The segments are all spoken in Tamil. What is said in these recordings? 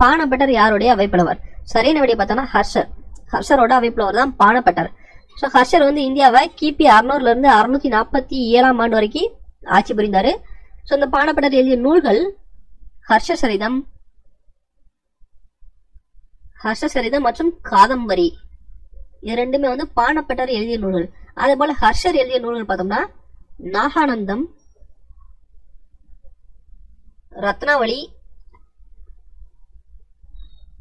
பானப்பட்டர் யாருடைய அவைப்புலவர்? சரியான விடைய பார்த்தோம்னா ஹர்ஷர். ஹர்ஷரோட அவைப்புலவர் தான் பானப்பட்டர். ஸோ ஹர்ஷர் வந்து இந்தியாவை கிபி 600 இருந்து 647 ஆண்டு வரைக்கும் ஆட்சி புரிந்தாரு. ஸோ இந்த பானப்பட்டர் எழுதிய நூல்கள் ஹர்ஷசரிதம் மற்றும் காதம்பரி. இது ரெண்டுமே வந்து பானப்பட்டர் எழுதிய நூல்கள். அதே போல ஹர்ஷர் எழுதிய நூல்கள் பார்த்தோம்னா நாகானந்தம், ரத்னாவளி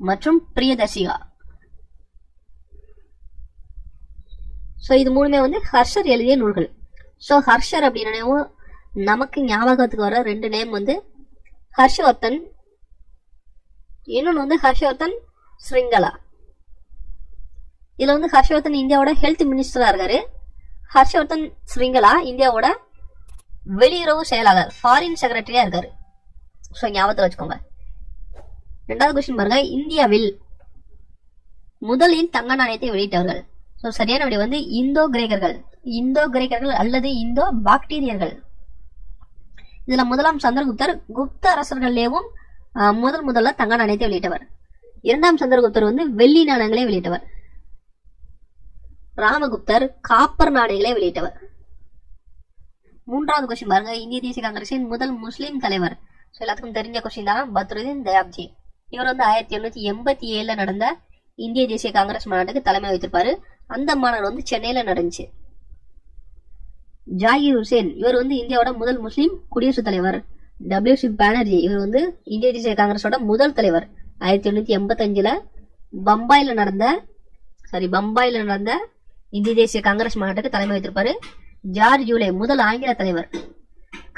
மற்றும் பிரியதர்ஷிகா. சோ இது மூணுமே வந்து ஹர்ஷர் எழுதிய நூல்கள். சோ ஹர்ஷர் அப்படின்னா நமக்கு ஞாபகத்துக்கு வர ரெண்டு நேம் வந்து ஹர்ஷவர்தன், இன்னொன்னு வந்து ஹர்ஷவர்தன் ஸ்ரிங்கலா. இதுல வந்து ஹர்ஷவர்தன் இந்தியாவோட ஹெல்த் மினிஸ்டரா இருக்காரு. ஹர்ஷவர்தன் ஸ்ரிங்கலா இந்தியாவோட வெளியுறவு செயலாளர், ஃபாரின் செக்ரட்டரியா இருக்காரு. சோ ஞாபகத்துல வச்சுக்கோங்க. ரெண்டாவது கொஸ்டின் பாருங்க, இந்தியாவில் முதலில் தங்க நாணயத்தை வெளியிட்டவர்கள். சோ சரியான விடை வந்து இந்தோ கிரேக்கர்கள் அல்லது இந்தோ பாக்டீரியர்கள். இதுல முதலாம் சந்திரகுப்தர் குப்த அரசர்களேவும் முதல்ல தங்க நாணயத்தை வெளியிட்டவர். இரண்டாம் சந்திரகுப்தர் வந்து வெள்ளி நாணயங்களை வெளியிட்டவர். ராமகுப்தர் காப்பர் நாணயங்களை வெளியிட்டவர். மூன்றாவது கொஸ்டின் பாருங்க, இந்திய தேசிய காங்கிரசின் முதல் முஸ்லிம் தலைவர். எல்லாத்துக்கும் தெரிஞ்ச கொஸ்டின் தான், பத்ருதீன் தயாப்ஜி. இவர் வந்து 1887 நடந்த இந்திய தேசிய காங்கிரஸ் மாநாட்டுக்கு தலைமை வைத்திருப்பாரு. அந்த மாநாடு வந்து சென்னையில நடந்துச்சு. ஜாகிர் ஹுசேன் இவர் வந்து இந்தியாவோட முதல் முஸ்லிம் குடியரசுத் தலைவர். WC பானர்ஜி இவர் வந்து இந்திய தேசிய காங்கிரஸோட முதல் தலைவர். 1885 பம்பாயில நடந்த இந்திய தேசிய காங்கிரஸ் மாநாட்டுக்கு தலைமை வைத்திருப்பாரு. ஜார்ஜ் யூலே முதல் ஆங்கில தலைவர்.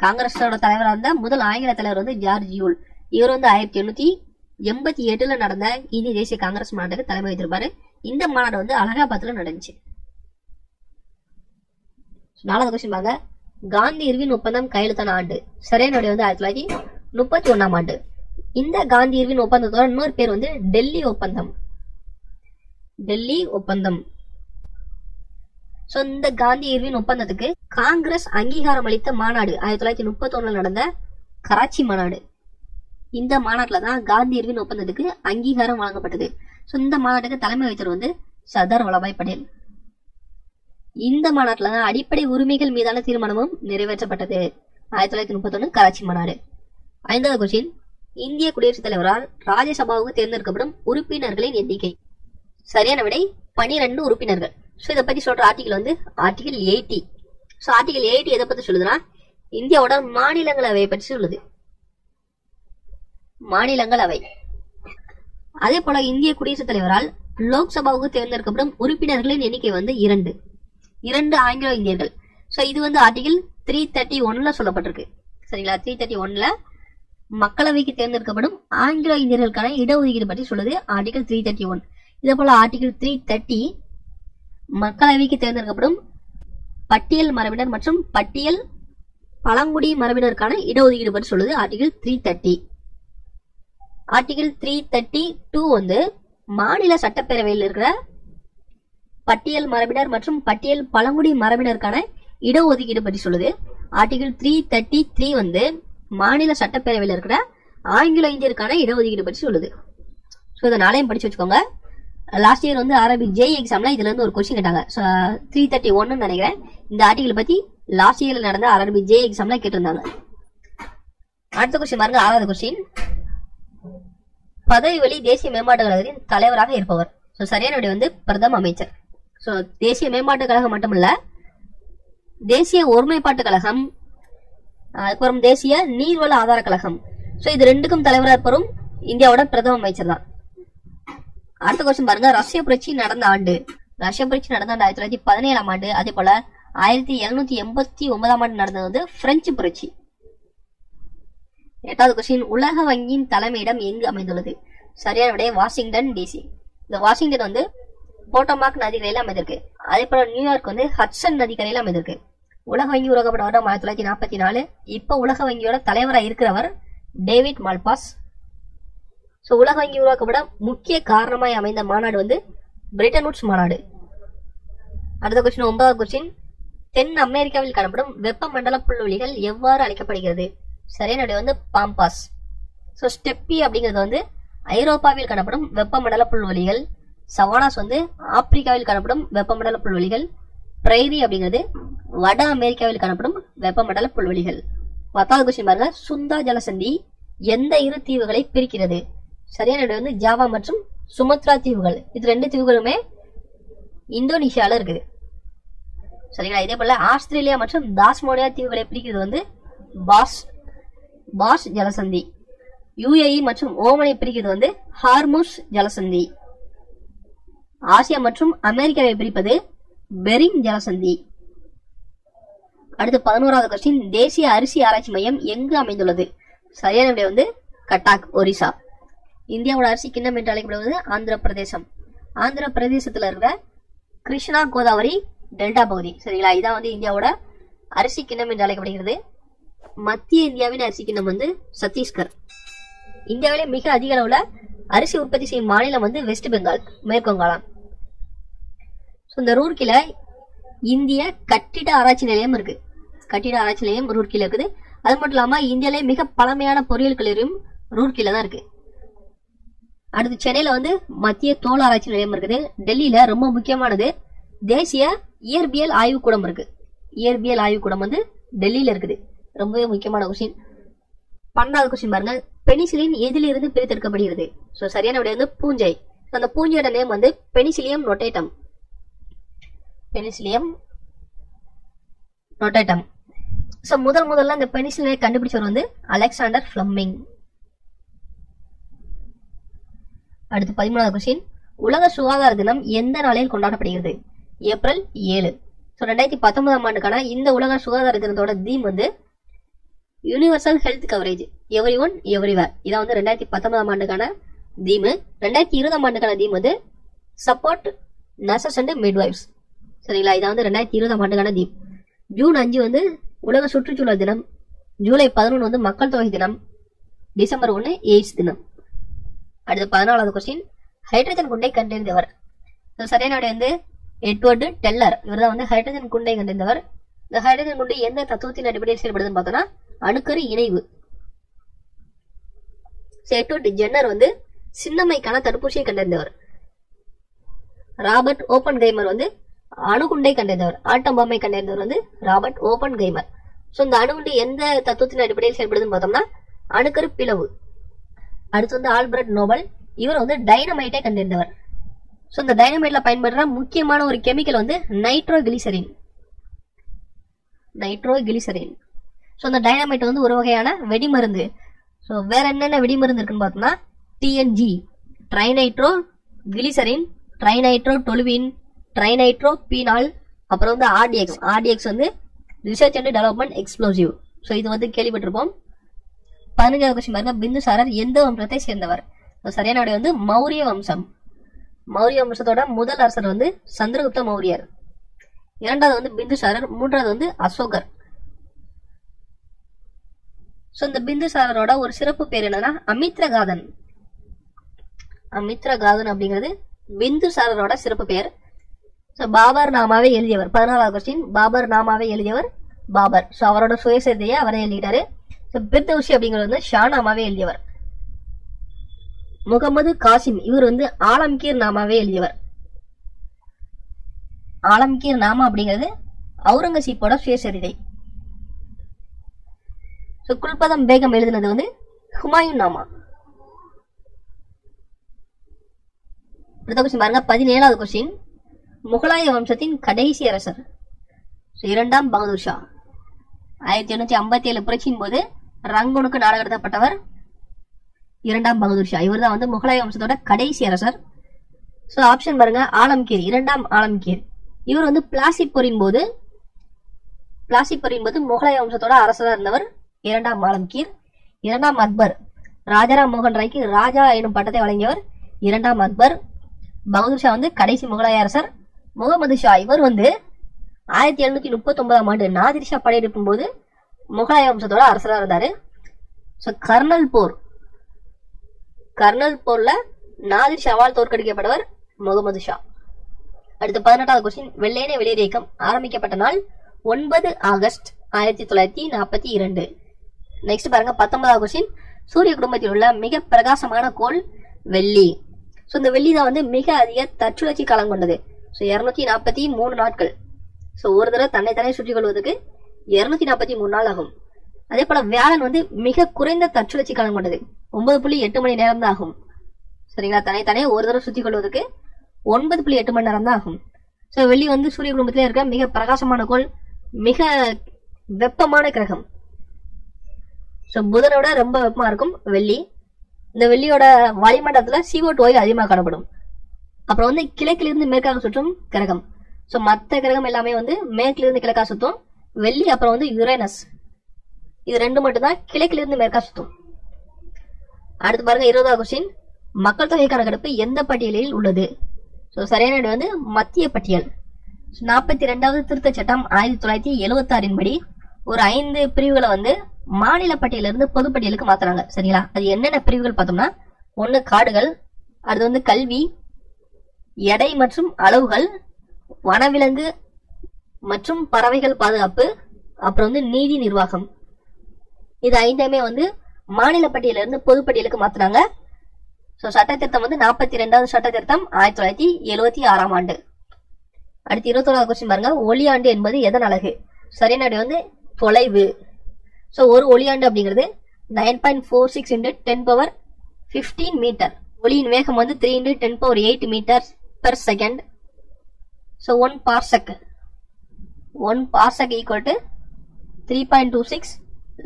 காங்கிரஸோட தலைவராக இருந்த முதல் ஆங்கில தலைவர் வந்து ஜார்ஜ் யூல். இவர் வந்து 1888 நடந்த இந்திய தேசிய காங்கிரஸ் மாநாட்டுக்கு தலைமை வைத்திருப்பாரு. இந்த மாநாடு வந்து அலகாபாத்ல நடந்துச்சு. நாலாவது கொஸ்டின் பாருங்க, காந்தி இர்வின் ஒப்பந்தம் கையெழுத்தான ஆண்டு. சரியான விடை வந்து 1931 ஆண்டு. இந்த காந்தி இர்வின் ஒப்பந்தத்தோட இன்னொரு பேர் வந்து டெல்லி ஒப்பந்தம். சோ இந்த காந்தி இர்வின் ஒப்பந்தத்துக்கு காங்கிரஸ் அங்கீகாரம் அளித்த மாநாடு 1931 நடந்த கராச்சி மாநாடு. இந்த மாநாட்டுல தான் காந்தி இர்வின் ஒப்பந்தத்துக்கு அங்கீகாரம் வழங்கப்பட்டது. சோ இந்த மாநாட்டுக்கு தலைமை வைத்தவர் வந்து சர்தார் வல்லபாய் பட்டேல். இந்த மாநாட்டுல தான் அடிப்படை உரிமைகள் மீதான தீர்மானமும் நிறைவேற்றப்பட்டது. 1931 கராச்சி மாநாடு. ஐந்தாவது கொஸ்டின், இந்திய குடியரசுத் தலைவரால் ராஜ்யசபாவுக்கு தேர்ந்தெடுக்கப்படும் உறுப்பினர்களின் எண்ணிக்கை. சரியான விடை 12 உறுப்பினர்கள். சோ இதை பத்தி சொல்ற ஆர்டிகல் வந்து ஆர்டிகல் 80. சோ ஆர்டிகல் 80 எதை பத்தி சொல்லுதுன்னா இந்தியாவோட மாநிலங்களவையை பற்றி சொல்லுது. மாநிலங்களவை. அதே போல இந்திய குடியரசுத் தலைவரால் லோக்சபாவுக்கு தேர்ந்தெடுக்கப்படும் உறுப்பினர்களின் எண்ணிக்கை வந்து 2 ஆங்கிலோ இந்தியர்கள். சோ இது வந்து ஆர்டிகல் 331 சொல்லப்பட்டிருக்கு. சரிங்களா? 331 மக்களவைக்கு தேர்ந்தெடுக்கப்படும் ஆங்கிலோ இந்தியர்களுக்கான இடஒதுக்கீடு பற்றி சொல்லுது ஆர்டிகல் 331. இதே போல ஆர்டிகல் 330 மக்களவைக்கு தேர்ந்தெடுக்கப்படும் பட்டியல் மரபினர் மற்றும் பட்டியல் பழங்குடி மரபினருக்கான இடஒதுக்கீடு பற்றி சொல்லுது ஆர்டிகல் 330. ஆர்டிகல் 332 வந்து மாநில சட்டப்பேரவையில் இருக்கிற பட்டியல் மரபினர் மற்றும் பட்டியல் பழங்குடி மரபினருக்கான இடஒதுக்கீடு பற்றி சொல்லுது. ஆர்டிகல் 333 வந்து மாநில சட்டப்பேரவையில் இருக்கிற ஆங்கிலோ இந்தியருக்கான இடஒதுக்கீடு பற்றி சொல்லுது. ஸோ இதை நாளையும் படிச்சு வச்சுக்கோங்க. லாஸ்ட் இயர் வந்து அரபி ஜே எக்ஸாம்ல இதுல இருந்து ஒரு கொஸ்டின் கேட்டாங்க. 331 நினைக்கிறேன். இந்த ஆர்டிகல் பத்தி லாஸ்ட் இயர்ல நடந்த அரபி ஜே எக்ஸாம்ல கேட்டிருந்தாங்க. அடுத்த கொஸ்டின் பாருங்க, 6வது கொஸ்டின், பதவி வழி தேசிய மேம்பாட்டு கழகத்தின் தலைவராக இருப்பவர். சரியான விடை வந்து பிரதம அமைச்சர். தேசிய மேம்பாட்டு கழகம் மட்டுமல்ல, தேசிய ஒருமைப்பாட்டு கழகம், அதுக்கப்புறம் தேசிய நீர்வள ஆதார கழகம். இது ரெண்டுக்கும் தலைவராக இருப்பவரும் இந்தியாவோட பிரதம அமைச்சர் தான். அடுத்த கொஸ்டின் பாருங்க, ரஷ்ய புரட்சி நடந்த ஆண்டு. ரஷ்ய புரட்சி நடந்த ஆண்டு 1917 ஆண்டு. அதே போல 1789 ஆண்டு நடந்தது வந்து பிரெஞ்சு புரட்சி. 8வது கொஸ்டின், உலக வங்கியின் தலைமையிடம் எங்கு அமைந்துள்ளது? சரியான விடை வாஷிங்டன் டிசி. இந்த வாஷிங்டன் வந்து போட்டோமாக் நதிக்கரையில அமைந்திருக்கு. அதே போல நியூயார்க் வந்து ஹட்சன் நதிக்கரையில அமைந்திருக்கு. உலக வங்கி உருவாக்கப்பட்ட வருடம் 1944. இப்ப உலக வங்கியோட தலைவராக இருக்கிறவர் டேவிட் மால்பாஸ். உலக வங்கி உருவாக்கப்பட முக்கிய காரணமாய் அமைந்த மாநாடு வந்து பிரெட்டன் வூட்ஸ் மாநாடு. அடுத்த கொஸ்டின் 9வது கொஸ்டின், தென் அமெரிக்காவில் காணப்படும் வெப்பமண்டல புல்வெளிகள் எவ்வாறு அழைக்கப்படுகிறது? சரியான விடை வந்து பாம்பாஸ். ஸ்டெப்பி அப்படிங்கிறது வந்து ஐரோப்பாவில் காணப்படும் வெப்பமண்டல புல்வெளிகள். சவானாஸ் வந்து ஆப்பிரிக்காவில் காணப்படும் வெப்பமண்டல புல்வெளிகள். பிரைரி அப்படிங்கிறது வட அமெரிக்காவில் காணப்படும் வெப்பமண்டல புல்வெளிகள். 10வது கொஸ்டின் பாருங்க, சுந்தா ஜலசந்தி எந்த இரு தீவுகளை பிரிக்கிறது? சரியான விடை வந்து ஜாவா மற்றும் சுமத்ரா தீவுகள். இது 2 தீவுகளுமே இந்தோனேஷியால இருக்குது. சரிங்களா? இதே போல ஆஸ்திரேலியா மற்றும் தாஸ்மோனியா தீவுகளை பிரிக்கிறது வந்து பாஸ் ஜலசந்தி. யுஏஇ மற்றும் ஓமனை பிரிக்கிறது வந்து ஹார்முஸ் ஜலசந்தி. ஆசியா மற்றும் அமெரிக்காவை பிரிப்பது பெரிங் ஜலசந்தி. அடுத்து 11வது கொஸ்டின், தேசிய அரிசி ஆராய்ச்சி மையம் எங்கு அமைந்துள்ளது? சரியான விடை வந்து கட்டாக், ஒரிசா. இந்தியாவோட அரிசி கிண்ணம் என்று அழைக்கப்படுவது ஆந்திர பிரதேசம். ஆந்திர பிரதேசத்துல இருக்கிற கிருஷ்ணா கோதாவரி டெல்டா பகுதி. சரிங்களா? இதான் வந்து இந்தியாவோட அரிசி கிண்ணம் என்று அழைக்கப்படுகிறது. மத்திய இந்தியாவின் அரிசி கிண்ணம் வந்து சத்தீஸ்கர். இந்தியாவிலே மிக அதிக அளவுல அரிசி உற்பத்தி செய்யும் மாநிலம் வந்து வெஸ்ட் பெங்கால், மேற்கு வங்காளம். இந்த ரூர்க்கில இந்திய கட்டிட ஆராய்ச்சி நிலையம் இருக்கு. கட்டிட ஆராய்ச்சி நிலையம் ரூர்க்கில இருக்குது. அது மட்டும் இல்லாம இந்தியாவிலே மிக பழமையான பொறியியல் கல்லூரியும் ரூர்க்கில தான் இருக்கு. அடுத்து சென்னையில வந்து மத்திய தோல் ஆராய்ச்சி நிலையம் இருக்குது. டெல்லியில ரொம்ப முக்கியமானது தேசிய இயற்பியல் ஆய்வுக்கூடம் இருக்கு. இயற்பியல் ஆய்வுக்கூடம் வந்து டெல்லியில இருக்குது. ரொம்பவே முக்கியமான கொஸ்டின். 12வது கொஸ்டின் பாருங்க, பெனிசிலின் எதிலிருந்து பிரித்தெடுக்கப்படுகிறது? சரியான விடை வந்து பூஞ்சை. அந்த பூஞ்சையோட நேம் வந்து பெனிசிலியம் நோட்டேட்டம். பெனிசிலியம் நோட்டேட்டம். முதல்ல இந்த பெனிசிலினை கண்டுபிடிச்சவர் வந்து அலெக்சாண்டர் ஃபிளமிங். அடுத்து 13வது கொஸ்டின், உலக சுகாதார தினம் எந்த நாளில் கொண்டாடப்படுகிறது? ஏப்ரல் 7. 2019ஆம் ஆண்டுக்கான இந்த உலக சுகாதார தினத்தோட தீம் வந்து universal health coverage, every one everywhere. இதான் வந்து 2019ஆம் ஆண்டுக்கான தீம். 2020ஆம் ஆண்டுக்கான தீம் வந்து சப்போர்ட் நர்சஸ் அண்ட் மிட்வைஃப்ஸ். சரிங்களா? இதான் வந்து 2020ஆம் ஆண்டுக்கான தீம். ஜூன் 5 வந்து உலக சுற்றுச்சூழல் தினம். ஜூலை 11 வந்து மக்கள் தொகை தினம். டிசம்பர் 1 எய்ட்ஸ் தினம். அடுத்து 14வது கொஸ்டின், ஹைட்ரஜன் குண்டை கண்டறிந்தவர்? சரியான விடை வந்து எட்வர்டு டெல்லர். இவர் தான் வந்து ஹைட்ரஜன் குண்டை கண்டறிந்தவர். இந்த ஹைட்ரஜன் குண்டு எந்த தத்துவத்தின் அடிப்படையில் செயல்படுதுன்னு பார்த்தோம்னா அணுக்கரு இணைவு. எட்வர்டு ஜென்னர் வந்து சின்னம்மைக்கான தடுப்பூசியை கண்டறிந்தவர். ராபர்ட் ஓபன் கைமர் வந்து அணுகுண்டை கண்டறிந்தவர். ஆட்டம் பாம்பை கண்டறிந்தவர் வந்து ராபர்ட் ஓபன் கைமர். இந்த அணுகுண்டு எந்த தத்துவத்தின் அடிப்படையில் செயல்படுதுன்னு பார்த்தோம்னா அணுக்கரு பிளவு. அடுத்து வந்து ஆல்பர்ட் நோபல். இவர் வந்து டைனமைட்டை கண்டறிந்தவர். இந்த டைனமைட்ல பயன்படுற முக்கியமான ஒரு கெமிக்கல் வந்து நைட்ரோகிளிசரின். இந்த டைனமைட் வந்து ஒரு வகையான வெடிமருந்து. வேற என்னென்ன வெடிமருந்து இருக்குன்னு பார்த்தோம்னா TNG, trinitro glycerin, trinitro toluene, trinitro phenol, அப்புறம் வந்து ஆர்டிஎக்ஸ். ஆர்டிஎக்ஸ் வந்து ரிசர்ச் அண்ட் டெவலப்மெண்ட் எக்ஸ்ப்ளோசிவ். இது வந்து கேள்விப்பட்டிருப்போம். 15வது கொஸ்டின் பாருங்க, பிந்துசாரர் எந்த வம்சத்தை சேர்ந்தவர்? சரியான விடை வந்து மௌரிய வம்சம். மௌரிய வம்சத்தோட முதல் அரசர் வந்து சந்திரகுப்த மௌரியர். 2வது வந்து பிந்துசாரர். 3வது வந்து அசோகர். இந்த பிந்துசாரரோட ஒரு சிறப்பு பேர் என்னன்னா அமித்ரகாதன். அமித்ரகாதன் அப்படிங்கிறது பிந்துசாரரோட சிறப்பு பெயர். பாபர் நாமாவை எழுதியவர். 14வது கொஸ்டின், பாபர் நாமாவை எழுதியவர் பாபர். அவரோட சுயசரிதையை அவரே எழுதிட்டாரு. பிர்தௌசி அப்படிங்கிறது வந்து ஷாநாமாவே எழுதியவர். முகமது காசிம், இவர் வந்து ஆலம்கீர் நாமாவே எழுதியவர். ஆலம்கீர் நாமா அப்படிங்கிறது அவுரங்கசீப்போட சுயசரிதை. குல்பதம் பேகம் எழுதினது வந்து ஹுமாயூன் நாமா. பாருங்க 17வது கொஸ்டின், முகலாய வம்சத்தின் கடைசி அரசர்? 2ஆம் பகதூர் ஷா. 1857 புரட்சியின் போது ரங்கூனுக்கு நாடு கடத்தப்பட்டவர் 2ஆம் பகதூர் ஷா. இவர் தான் வந்து முகலாய வம்சத்தோட கடைசி அரசர். ஆப்ஷன் பாருங்க, ஆலம்கீர், 2ஆம் ஆலம்கீர். இவர் வந்து பிளாசி போரின் போது முகலாய வம்சத்தோட அரசராக இருந்தவர் 2ஆம் ஆலம்கீர். 2ஆம் அக்பர், ராஜாராம் மோகன் ராய்க்கு ராஜா எனும் பட்டத்தை வழங்கியவர் 2ஆம் அக்பர். பகதூர் ஷா வந்து கடைசி முகலாய அரசர். முகமது ஷா, இவர் வந்து 1739ஆம் ஆண்டு நாதிர் ஷா படையெடுக்கும் போது முகலாய வம்சத்தோட அரசராக இருந்தாரு. கர்னல் போர்ல நாதிர் ஷாவால் தோற்கடிக்கப்பட்டவர் முகமது ஷா. அடுத்து 18வது கொஸ்டின், வெள்ளையனே வெளியேறு இயக்கம் ஆரம்பிக்கப்பட்ட நாள் 9 ஆகஸ்ட் 1942. நெக்ஸ்ட் பாருங்க 19வது கொஸ்டின், சூரிய குடும்பத்தில் உள்ள மிக பிரகாசமான கோள் வெள்ளி. ஸோ இந்த வெள்ளி தான் வந்து மிக அதிக தற்சுழற்சி காலம் கொண்டது. ஸோ 243 நாட்கள். ஸோ ஒரு தடவை தன்னைத்தானே சுற்றி கொள்வதற்கு 243 நாள் ஆகும். அதே போல வியாழன் வந்து மிக குறைந்த தற்சுழற்சி காலம் கொண்டது. 9.8 மணி நேரம் தான் ஆகும். சரிங்களா, தன்னைத்தானே ஒரு தடவை சுற்றி கொள்வதற்கு 9.8 மணி நேரம் தான் ஆகும். ஸோ வெள்ளி வந்து சூரிய குடும்பத்திலே இருக்க மிக பிரகாசமான கோள், மிக வெப்பமான கிரகம். ஸோ புதனோட ரொம்ப வெப்பமா இருக்கும் வெள்ளி. இந்த வெள்ளியோட வளிமண்டலத்துல CO2 வாயு அதிகமாக காணப்படும். அப்புறம் வந்து கிழக்கிலிருந்து மேற்காக சுற்றும் கிரகம். ஸோ மற்ற கிரகம் எல்லாமே வந்து மேற்கிலிருந்து கிழக்காக சுத்தும். வெள்ளி அப்புறம் வந்து யுரேனஸ், இது ரெண்டு மட்டும்தான் கிழக்கிலிருந்து மேற்கா சுத்தும். அடுத்து பாருங்க 20வது கொஸ்டின், மக்கள் தொகை கணக்கெடுப்பு எந்த பட்டியலில் உள்ளது? ஸோ சரியான விடை வந்து மத்திய பட்டியல். 42வது திருத்தச் சட்டம் 1976 படி ஒரு 5 பிரிவுகளை வந்து மாநில பட்டியலிருந்து பொதுப்பட்டியலுக்கு மாத்துறாங்க. சரிங்களா, அது என்னென்ன பிரிவுகள் பார்த்தோம்னா, 1 காடுகள், அடுத்து வந்து கல்வி, எடை மற்றும் அளவுகள், வனவிலங்கு மற்றும் பறவைகள் பாதுகாப்பு, அப்புறம் வந்து நீதி நிர்வாகம். இது 5மே வந்து மாநில பட்டியலிருந்து பொதுப்பட்டியலுக்கு மாத்துறாங்க. ஸோ சட்ட திருத்தம் வந்து 42வது சட்ட திருத்தம் 1976 ஆண்டு. அடுத்து 21வது கொஸ்டின் பாருங்க, ஒளியாண்டு என்பது எதன் அலகு? சரியான விடை வந்து தொலைவு. ஸோ ஒரு ஒளியாண்டு அப்படிங்கிறது 9.46 × 10⁻15 மீட்டர். ஒளியின் வேகம் வந்து 3 × 10⁸ metre per second. So 1 parsec equal to 3.26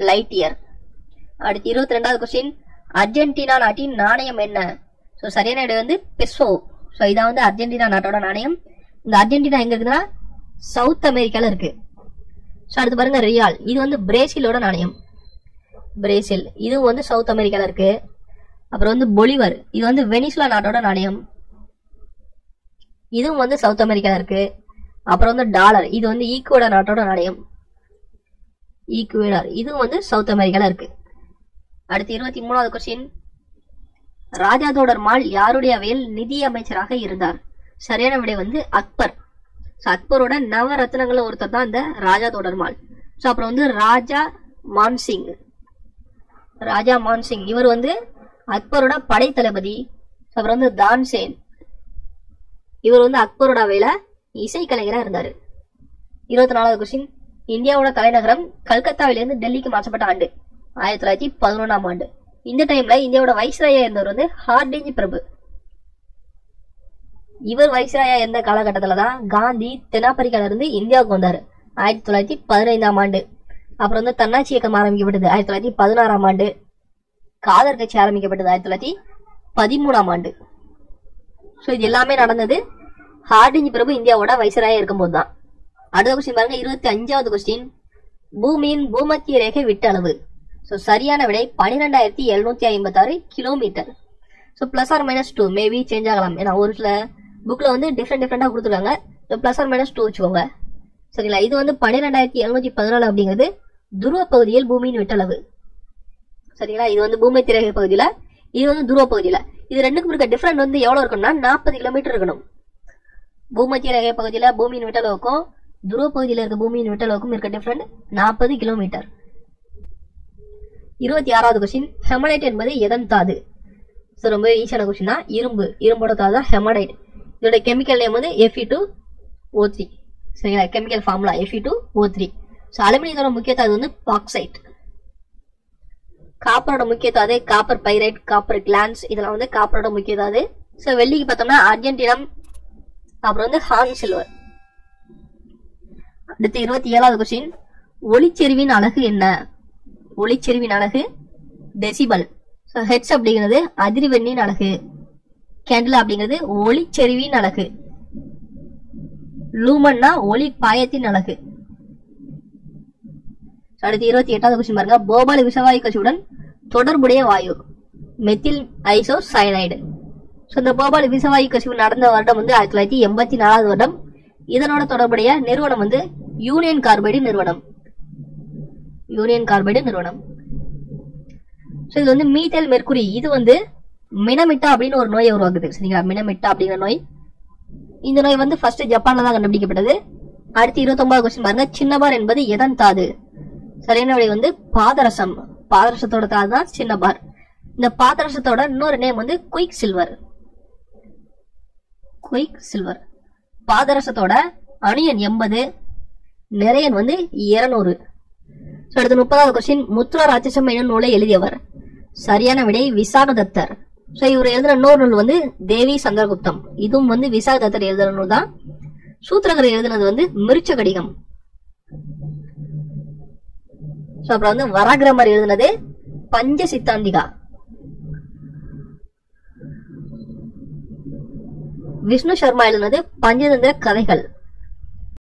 light year. அடுத்து 22வது கொஸ்டின், அர்ஜென்டினா நாட்டின் நாணயம் என்ன? ஸோ சரியான விடை வந்து பெசோ. ஸோ இதான் வந்து அர்ஜென்டினா நாட்டோட நாணயம். இந்த அர்ஜென்டினா எங்க இருக்குதுன்னா சவுத் அமெரிக்கால இருக்கு. ஸோ அடுத்து பாருங்க ரியால், இது வந்து பிரேசிலோட நாணயம். பிரேசில் இதுவும் வந்து சவுத் அமெரிக்கால இருக்கு. அப்புறம் வந்து பொலிவர், இது வந்து வெனிசுலா நாட்டோட நாணயம். இதுவும் வந்து சவுத் அமெரிக்கால இருக்கு. அப்புறம் வந்து டாலர், இது வந்து ஈக்குவடார் நாட்டோட நாணயம். ஈக்குவடார் இதுவும் வந்து சவுத் அமெரிக்கால இருக்கு. அடுத்து 23வது கொஸ்டின், ராஜா தோடர்மால் யாருடைய அவையில் நிதி அமைச்சராக இருந்தார்? சரியான விடை வந்து அக்பர். அக்பரோட நவரத்னங்கள்ல ஒருத்தர் தான் இந்த ராஜா தோடர்மால். ஸோ அப்புறம் வந்து ராஜா மான்சிங், இவர் வந்து அக்பரோட படை தளபதி. அப்புறம் வந்து தான்சேன், இவர் வந்து அக்பரோட அவையில இசை கலைஞராக இருந்தாரு. 24வது கொஸ்டின், இந்தியாவோட தலைநகரம் கல்கத்தாவிலிருந்து டெல்லிக்கு மாற்றப்பட்ட ஆண்டு 1911 ஆண்டு. இந்த டைம்ல இந்தியாவோட வைஸ்ராயா இருந்தவர் வந்து ஹார்டிஞ்ச் பிரபு. இவர் வைஸ்ராயா இருந்த காலகட்டத்துல தான் காந்தி தென்னாப்பிரிக்கால இருந்து இந்தியாவுக்கு வந்தாரு 1915 ஆண்டு. அப்புறம் வந்து தன்னாட்சி இயக்கம் ஆரம்பிக்கப்பட்டது 1916 ஆண்டு. காதர் கட்சி ஆரம்பிக்கப்பட்டது 1913 ஆண்டு. ஸோ இது எல்லாமே நடந்தது ஹார்டிஞ்ச் பிரபு இந்தியாவோட வைஸ்ராயா இருக்கும்போது தான். அடுத்த கொஸ்டின் பாருங்க 25வது கொஸ்டின், பூமியின் பூமத்திய ரேகை விட்ட அளவு. ஸோ சரியான விடை 12,756 kilometre. So +or-2 maybe change ஆகலாம். ஏன்னா ஒரு சில புக்ல வந்து டிஃப்ரெண்டா கொடுத்துருக்காங்க. +or-2 வச்சுக்கோங்க. சரிங்களா, இது வந்து 12,714 அப்படிங்கிறது துருவ பகுதியில் பூமியின் விட்டளவு. சரிங்களா, இது வந்து பூமத்திய ரேகை பகுதியில, இது வந்து துருவ பகுதியில. இது ரெண்டுக்கும் இருக்க டிஃபரெண்ட் வந்து எவ்வளவு இருக்கும்னா 40 கிலோமீட்டர் இருக்கணும். பூமத்திய ரேகை பகுதியில பூமியின் விட்டளவுக்கும் துருவ பகுதியில இருக்க பூமியின் விட்டளவுக்கும் இருக்க டிஃபரெண்ட் 40 கிலோமீட்டர். 26வது கொஸ்டின், ஹெமடைட் என்பது எதன் தாது? ரொம்ப ஈஸியான கொஸ்டின் தான். இரும்போட தாது தான் ஹெமடைட். இதோட கெமிக்கல் நேம் வந்து Fe2O3. சரிங்களா, கெமிக்கல் ஃபார்முலா Fe2O3. ஸோ அலுமினியத்தோட முக்கிய தாது வந்து பாக்சைட். காப்பரோட முக்கிய தாது காப்பர் பைரைட், காப்பர் கிளான்ஸ், இதெல்லாம் வந்து காப்பரோட முக்கிய தாது. ஸோ வெள்ளிக்கு பார்த்தோம்னா அர்ஜென்டினம், அப்புறம் வந்து ஹான் சில்வர். அடுத்து 27வது கொஸ்டின், ஒளிச்செறிவின் அலகு என்ன? ஒளிச்செறிவின் அலகு டெசிபல். ஸோ ஹெட்ஸ் அப்படிங்கிறது அதிர்வெண்ணின் அலகு. கேண்டில் அப்படிங்கிறது ஒளிச்செறிவின் அலகு. லூமன்னா ஒளி பாயத்தின் அலகு. அடுத்து 28வது கொஸ்டின் பாருங்க, போபால் விஷவாயு கசிவுடன் தொடர்புடைய வாயு மெத்தில் ஐசோசயனைடு. ஸோ இந்த போபால் விஷவாயு கசிவு நடந்த வருடம் வந்து 1984 வருடம். இதனோட தொடர்புடைய நிறுவனம் வந்து யூனியன் கார்பைடு நிறுவனம். ஸோ இது வந்து மீத்தேல் மெர்குரி, இது வந்து மினமிட்டா அப்படின்னு ஒரு நோயை உருவாக்குது. சரிங்களா, மினமிட்டா அப்படிங்கிற நோய். இந்த நோய் வந்து ஃபர்ஸ்ட் ஜப்பான்ல தான் கண்டுபிடிக்கப்பட்டது. அடுத்து 29வது கொஸ்டின் பாருங்க, சின்னபார் என்பது எதன் தாது? சரியான விடை வந்து பாதரசம். பாதரசத்தோட தாது தான் சின்னபார். இந்த பாதரசத்தோட இன்னொரு நேம் வந்து குயிக் சில்வர். பாதரசத்தோட அணியன் 80, நிறையன் வந்து 200. அடுத்து 30வது கொஸ்டின். முத்ரா ராட்சசம் என்னும் நூலை எழுதியவர்? சரியான விடை விசாகதத்தர். இவர் எழுதின இன்னொரு நூல் வந்து தேவி சந்திரகுப்தம். இதுவும் வந்து விசாகதத்தர் எழுதின நூல் தான். சூத்திரகர் எழுதினது வந்து மிருச்ச கடிகம். அப்புறம் வந்து வராகிரமர் எழுதினது பஞ்ச சித்தாந்திகா. விஷ்ணு சர்மா எழுதினது பஞ்சதந்திர கதைகள்.